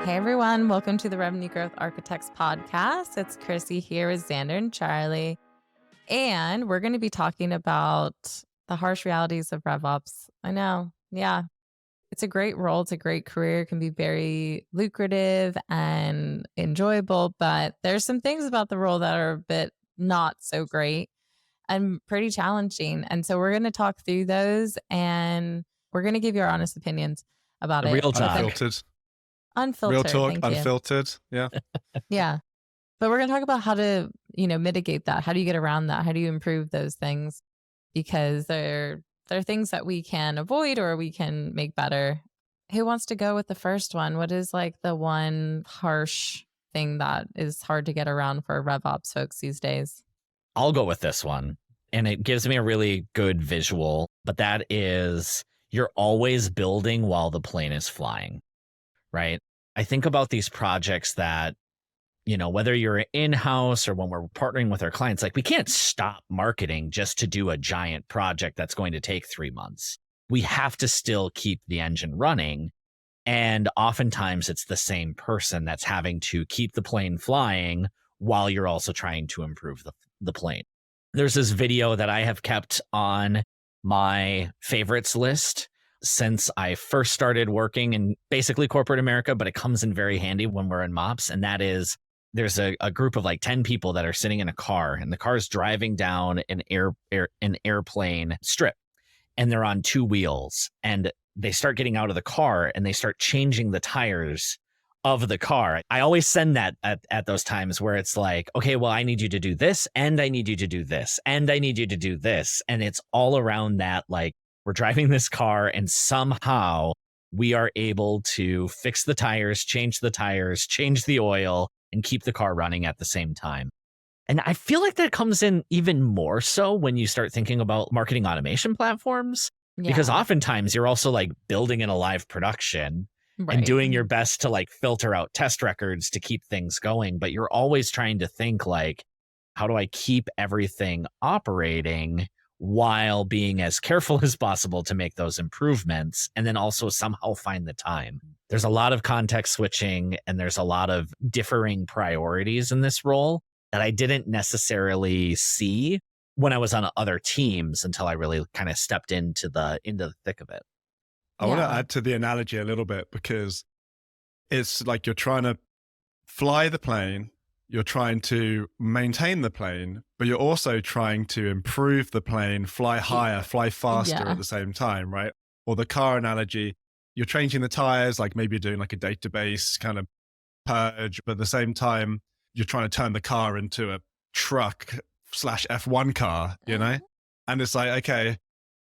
Hey everyone, welcome to the Revenue Growth Architects podcast. It's Chrissy here with Xander and Charlie, and we're going to be talking about the harsh realities of RevOps. I know, yeah, it's a great role. It's a great career. It can be very lucrative and enjoyable, but there's some things about the role that are a bit not so great and pretty challenging. And so we're going to talk through those, and we're going to give you our honest opinions about it. Real talk. Unfiltered. Real talk, thank you. unfiltered. Yeah. Yeah. But we're going to talk about how to, mitigate that. How do you get around that? How do you improve those things? Because there are things that we can avoid or we can make better. Who wants to go with the first one? What is like the one harsh thing that is hard to get around for RevOps folks these days? I'll go with this one. And it gives me a really good visual, but that is you're always building while the plane is flying, right? I think about these projects that, whether you're in-house or when we're partnering with our clients, like we can't stop marketing just to do a giant project that's going to take 3 months. We have to still keep the engine running. And oftentimes it's the same person that's having to keep the plane flying while you're also trying to improve the plane. There's this video that I have kept on my favorites list since I first started working in basically corporate America, but it comes in very handy when we're in MOPS. And that is there's a group of like 10 people that are sitting in a car, and the car is driving down an airplane strip, and they're on 2 wheels, and they start getting out of the car and they start changing the tires of the car. I always send that at those times where it's like, okay, well, I need you to do this, and I need you to do this, and I need you to do this. And it's all around that, like, we're driving this car and somehow we are able to fix the tires, change the oil, and keep the car running at the same time. And I feel like that comes in even more so when you start thinking about marketing automation platforms, because oftentimes you're also like building in a live production and doing your best to like filter out test records to keep things going. But you're always trying to think like, how do I keep everything operating while being as careful as possible to make those improvements, and then also somehow find the time. There's a lot of context switching and there's a lot of differing priorities in this role that I didn't necessarily see when I was on other teams until I really kind of stepped into the thick of it. I want to add to the analogy a little bit, because it's like you're trying to fly the plane, you're trying to maintain the plane, but you're also trying to improve the plane, fly higher, fly faster at the same time, right? Or the car analogy, you're changing the tires, like maybe you're doing like a database kind of purge, but at the same time, you're trying to turn the car into a truck / F1 car, And it's like, okay,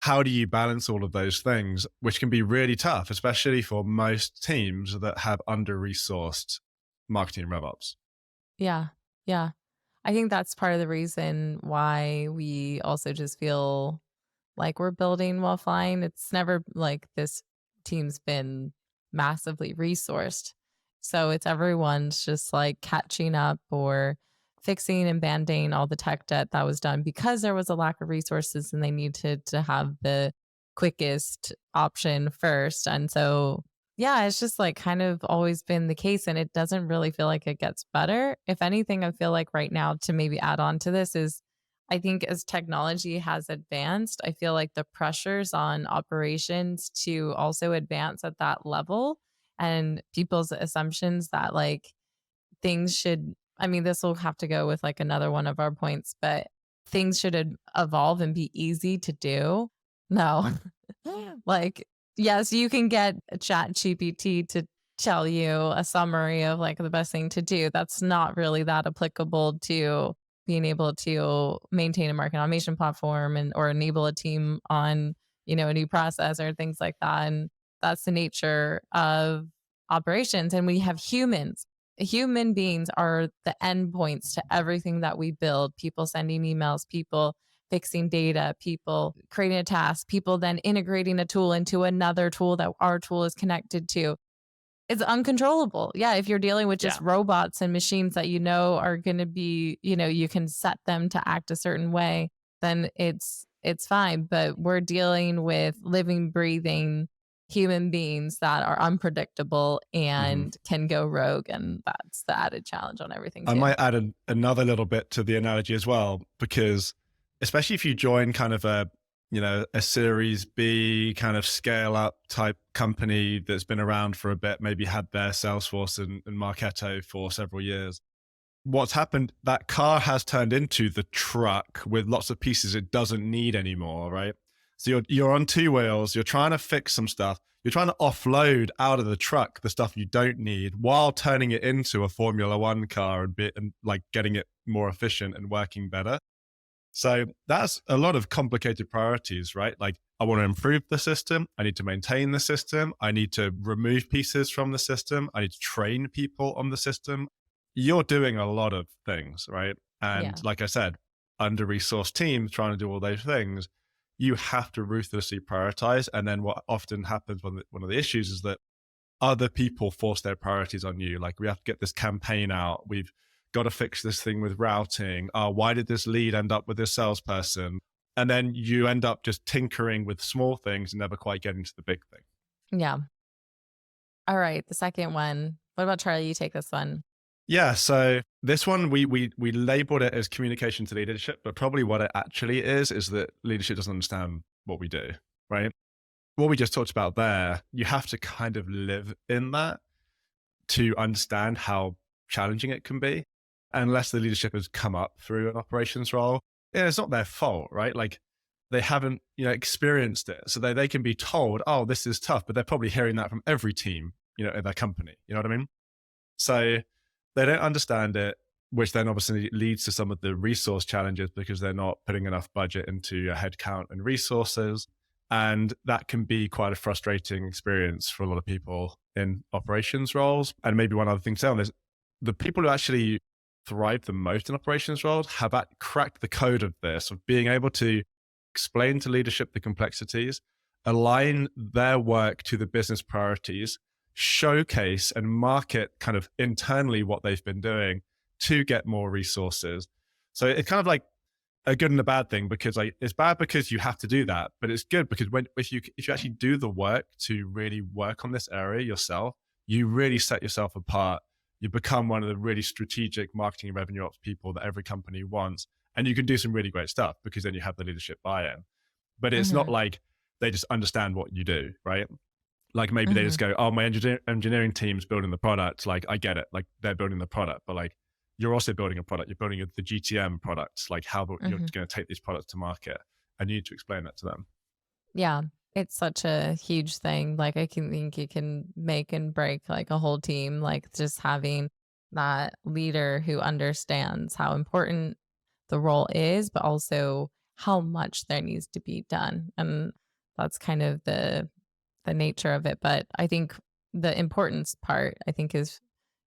how do you balance all of those things, which can be really tough, especially for most teams that have under-resourced marketing and RevOps. Yeah. I think that's part of the reason why we also just feel like we're building while flying. It's never like this team's been massively resourced. So it's everyone's just like catching up or fixing and band-aiding all the tech debt that was done because there was a lack of resources and they needed to have the quickest option first. And so yeah, it's just like kind of always been the case, and it doesn't really feel like it gets better. If anything, I feel like right now, to maybe add on to this, is I think as technology has advanced, I feel like the pressures on operations to also advance at that level, and people's assumptions that like things should, I mean, this will have to go with like another one of our points, but things should evolve and be easy to do. No, like, yes, you can get ChatGPT to tell you a summary of like the best thing to do. That's not really that applicable to being able to maintain a market automation platform or enable a team on, a new process or things like that. And that's the nature of operations. And we have humans. Human beings are the endpoints to everything that we build. People sending emails, people fixing data, people creating a task, people then integrating a tool into another tool that our tool is connected to. It's uncontrollable. Yeah, if you're dealing with just robots and machines that are going to be, you can set them to act a certain way, then it's fine. But we're dealing with living, breathing human beings that are unpredictable Mhm. and can go rogue. And that's the added challenge on everything I too. might add another little bit to the analogy as well, because especially if you join kind of a Series B kind of scale up type company that's been around for a bit, maybe had their Salesforce and Marketo for several years. What's happened, that car has turned into the truck with lots of pieces it doesn't need anymore, right? So you're on two wheels, you're trying to fix some stuff, you're trying to offload out of the truck the stuff you don't need while turning it into a Formula One car and like getting it more efficient and working better. So that's a lot of complicated priorities, right? Like, I want to improve the system. I need to maintain the system. I need to remove pieces from the system. I need to train people on the system. You're doing a lot of things, right? And Yeah. like I said, under resourced teams trying to do all those things, you have to ruthlessly prioritize. And then what often happens, one of the issues is that other people force their priorities on you. Like, we have to get this campaign out. We've got to fix this thing with routing. Why did this lead end up with this salesperson? And then you end up just tinkering with small things and never quite getting to the big thing. Yeah. All right. The second one. What about Charlie? You take this one. Yeah. So this one, we labeled it as communication to leadership, but probably what it actually is that leadership doesn't understand what we do, right? What we just talked about there, you have to kind of live in that to understand how challenging it can be. Unless the leadership has come up through an operations role, yeah, it's not their fault, right? Like, they haven't, experienced it. So they can be told, oh, this is tough, but they're probably hearing that from every team, in their company. You know what I mean? So they don't understand it, which then obviously leads to some of the resource challenges because they're not putting enough budget into your headcount and resources. And that can be quite a frustrating experience for a lot of people in operations roles. And maybe one other thing to say on this, the people who actually thrive the most in operations roles have cracked the code of this, of being able to explain to leadership the complexities, align their work to the business priorities, showcase and market kind of internally what they've been doing to get more resources. So it's kind of like a good and a bad thing, because like, it's bad because you have to do that, but it's good because if you actually do the work to really work on this area yourself, you really set yourself apart. You become one of the really strategic marketing and revenue ops people that every company wants, and you can do some really great stuff because then you have the leadership buy-in. But it's not Hmm. like they just understand what you do, right? Like, maybe they Hmm. just go, oh, my engineering team's building the product. Like, I get it. Like, they're building the product, but like, you're also building a product. You're building the GTM products, like how you're Hmm. going to take these products to market. And you need to explain that to them. Yeah. It's such a huge thing. Like, I can think it can make and break like a whole team. Like, just having that leader who understands how important the role is, but also how much there needs to be done. And that's kind of the nature of it. But I think the importance part, I think, is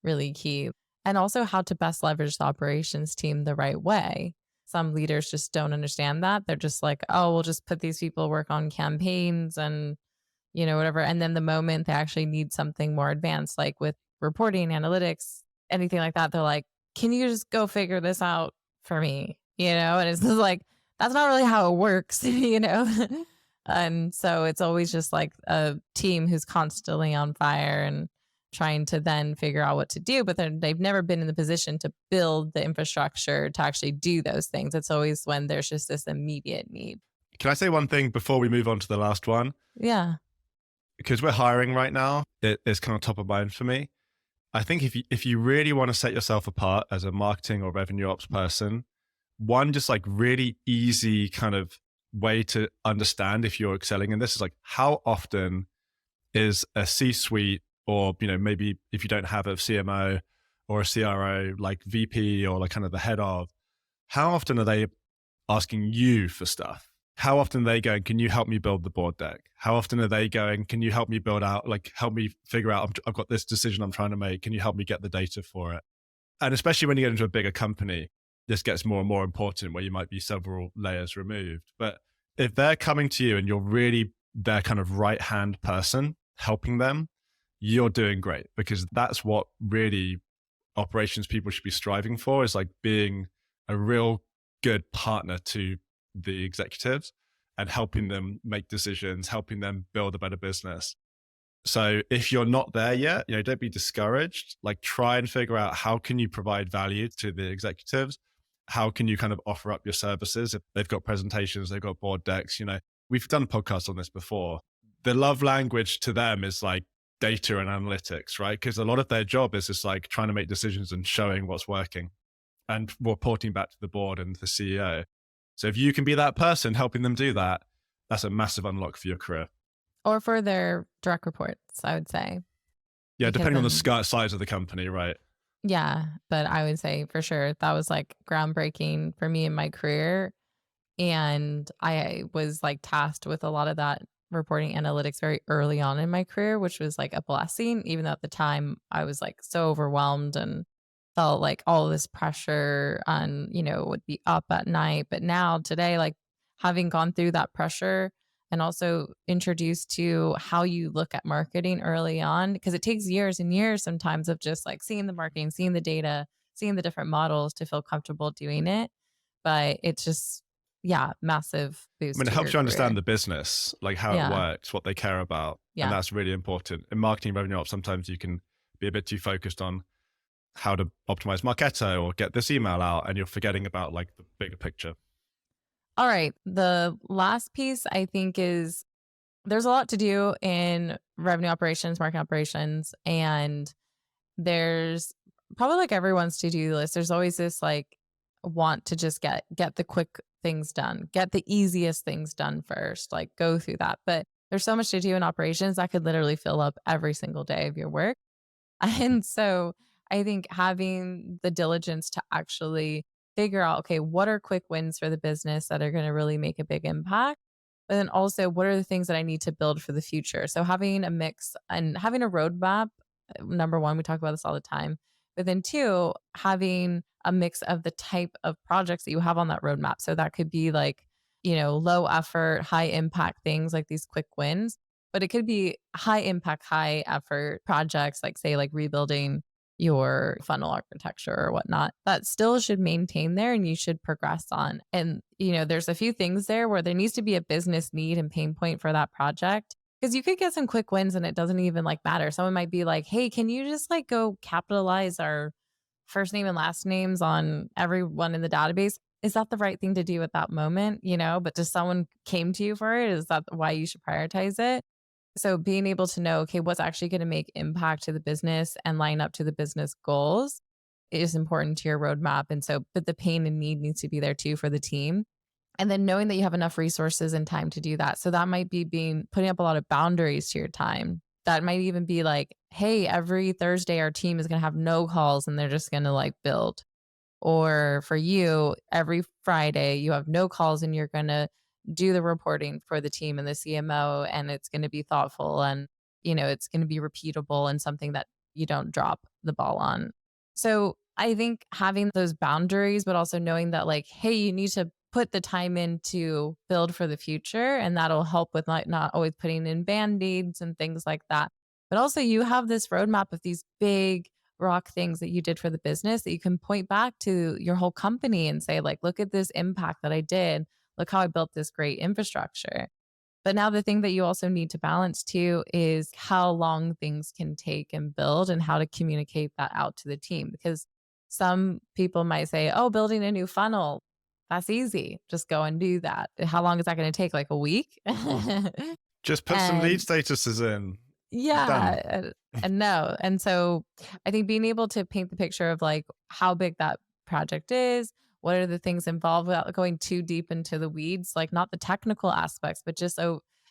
really key. And also how to best leverage the operations team the right way. Some leaders just don't understand that. They're just like, oh, we'll just put these people work on campaigns and, whatever. And then the moment they actually need something more advanced, like with reporting, analytics, anything like that, they're like, can you just go figure this out for me? And it's just like, that's not really how it works, And so it's always just like a team who's constantly on fire and trying to then figure out what to do, but then they've never been in the position to build the infrastructure to actually do those things. It's always when there's just this immediate need. Can I say one thing before we move on to the last one? Yeah. Because we're hiring right now, it's kind of top of mind for me. I think if you really want to set yourself apart as a marketing or revenue ops person, one just like really easy kind of way to understand if you're excelling in this is like, how often is a C-suite, or maybe if you don't have a CMO or a CRO, like VP or like kind of the head of, how often are they asking you for stuff? How often are they going, can you help me build the board deck? How often are they going, can you help me build out, like, help me figure out, I've got this decision I'm trying to make. Can you help me get the data for it? And especially when you get into a bigger company, this gets more and more important, where you might be several layers removed. But if they're coming to you and you're really their kind of right hand person helping them, you're doing great, because that's what really operations people should be striving for, is like being a real good partner to the executives and helping them make decisions, helping them build a better business. So if you're not there yet, don't be discouraged. Like, try and figure out how can you provide value to the executives? How can you kind of offer up your services? If they've got presentations, they've got board decks, we've done podcasts on this before. The love language to them is like data and analytics, right? Because a lot of their job is just like trying to make decisions and showing what's working and reporting back to the board and the CEO. So if you can be that person helping them do that, that's a massive unlock for your career. Or for their direct reports, I would say. Yeah, Because depending on the then, size of the company, right? yeah, but I would say for sure that was like groundbreaking for me in my career. And I was like tasked with a lot of that reporting analytics very early on in my career, which was like a blessing, even though at the time I was like so overwhelmed and felt like all this pressure on, would be up at night. But now today, like having gone through that pressure and also introduced to how you look at marketing early on, because it takes years and years sometimes of just like seeing the marketing, seeing the data, seeing the different models to feel comfortable doing it. But it's just, yeah, massive I boost mean, it to helps your you understand career. the business, like how it Yeah. works, what they care about. And Yeah. that's really important. In marketing revenue ops, sometimes you can be a bit too focused on how to optimize Marketo or get this email out, and you're forgetting about like the bigger picture. All right. The last piece I think is there's a lot to do in revenue operations, marketing operations, and there's probably like everyone's to-do list. There's always this like want to just get the quick things done, get the easiest things done first, like go through that. But there's so much to do in operations that could literally fill up every single day of your work. And so I think having the diligence to actually figure out, okay, what are quick wins for the business that are going to really make a big impact? But then also, what are the things that I need to build for the future? So having a mix and having a roadmap, number one, we talk about this all the time. But then two, having a mix of the type of projects that you have on that roadmap. So that could be like, low effort, high impact things like these quick wins, but it could be high impact, high effort projects, like say, like rebuilding your funnel architecture or whatnot, that still should maintain there and you should progress on. And, there's a few things there where there needs to be a business need and pain point for that project. Because you could get some quick wins and it doesn't even like matter. Someone might be like, hey, can you just like go capitalize our first name and last names on everyone in the database? Is that the right thing to do at that moment? But just someone came to you for it. Is that why you should prioritize it? So being able to know, okay, what's actually going to make impact to the business and line up to the business goals is important to your roadmap. And so, but the pain and need needs to be there too for the team. And then knowing that you have enough resources and time to do that. So that might be putting up a lot of boundaries to your time. That might even be like, hey, every Thursday our team is going to have no calls and they're just going to like build. Or for you, every Friday you have no calls and you're going to do the reporting for the team and the CMO, and it's going to be thoughtful and it's going to be repeatable and something that you don't drop the ball on. So I think having those boundaries, but also knowing that like, hey, you need to put the time in to build for the future, and that'll help with like not always putting in band-aids and things like that. But also you have this roadmap of these big rock things that you did for the business that you can point back to your whole company and say like, look at this impact that I did. Look how I built this great infrastructure. But now the thing that you also need to balance too is how long things can take and build and how to communicate that out to the team. Because some people might say, oh, building a new funnel, that's easy. Just go and do that. How long is that going to take? Like a week? Just put some lead And statuses in. Done. yeah, and no. And so I think being able to paint the picture of like how big that project is, what are the things involved without going too deep into the weeds, like not the technical aspects, but just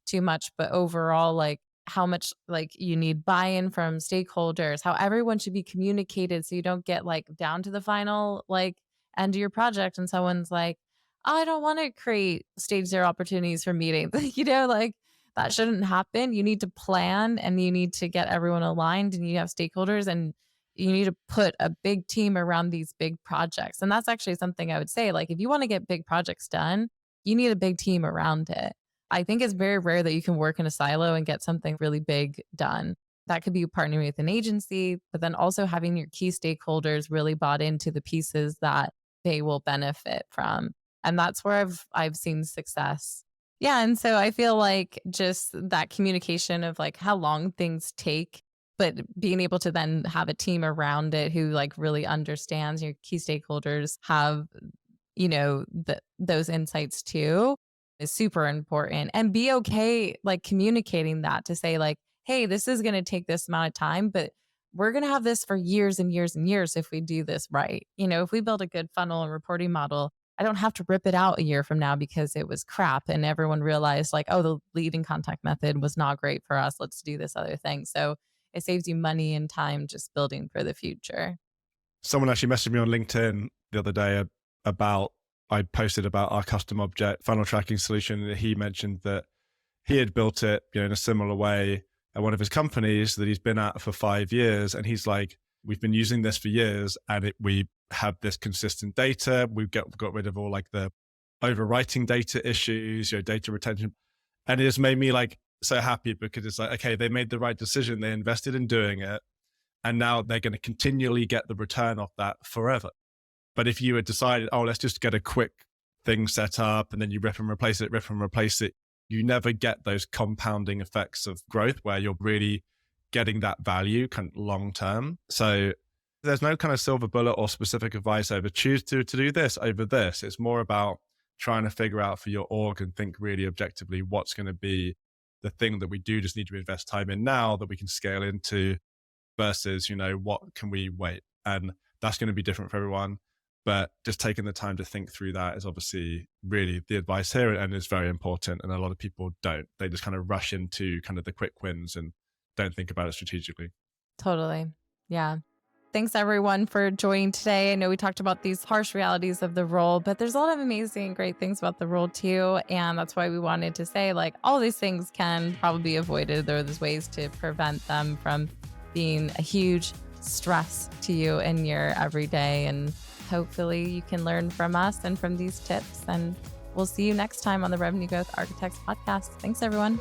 too much, but overall, like how much like you need buy-in from stakeholders, how everyone should be communicated so you don't get like down to the final like end of your project and someone's like, oh, I don't want to create stage zero opportunities for meetings, like that shouldn't happen. You need to plan and you need to get everyone aligned and you have stakeholders and you need to put a big team around these big projects. And that's actually something I would say, like, if you want to get big projects done, you need a big team around it. I think it's very rare that you can work in a silo and get something really big done. That could be partnering with an agency, but then also having your key stakeholders really bought into the pieces that they will benefit from. And that's where I've seen success Yeah, and so I feel like just that communication of like how long things take, but being able to then have a team around it who like really understands your key stakeholders have, those insights too is super important. And be okay like communicating that to say like, hey, this is going to take this amount of time, but we're going to have this for years and years and years if we do this right. If we build a good funnel and reporting model, I don't have to rip it out a year from now because it was crap and everyone realized like, oh, the leading contact method was not great for us. Let's do this other thing. So it saves you money and time just building for the future. Someone actually messaged me on LinkedIn the other day about, I posted about our custom object funnel tracking solution. And he mentioned that he had built it, in a similar way at one of his companies that he's been at for 5 years. And he's like, we've been using this for years and we have this consistent data. We've got rid of all like the overwriting data issues, data retention. And it just made me like so happy because it's like, okay, they made the right decision. They invested in doing it. And now they're going to continually get the return off that forever. But if you had decided, oh, let's just get a quick thing set up and then you rip and replace it, you never get those compounding effects of growth where you're really getting that value kind of long term. So there's no kind of silver bullet or specific advice over choose to do this over this. It's more about trying to figure out for your org and think really objectively what's going to be the thing that we do just need to invest time in now that we can scale into versus, what can we wait? And that's going to be different for everyone. But just taking the time to think through that is obviously really the advice here and is very important. And a lot of people don't. They just kind of rush into kind of the quick wins and don't think about it strategically. Totally. Yeah. Thanks everyone for joining today. I know we talked about these harsh realities of the role, but there's a lot of amazing, great things about the role too. And that's why we wanted to say like all these things can probably be avoided. There's ways to prevent them from being a huge stress to you in your everyday. And hopefully you can learn from us and from these tips. And we'll see you next time on the Revenue Growth Architects podcast. Thanks everyone.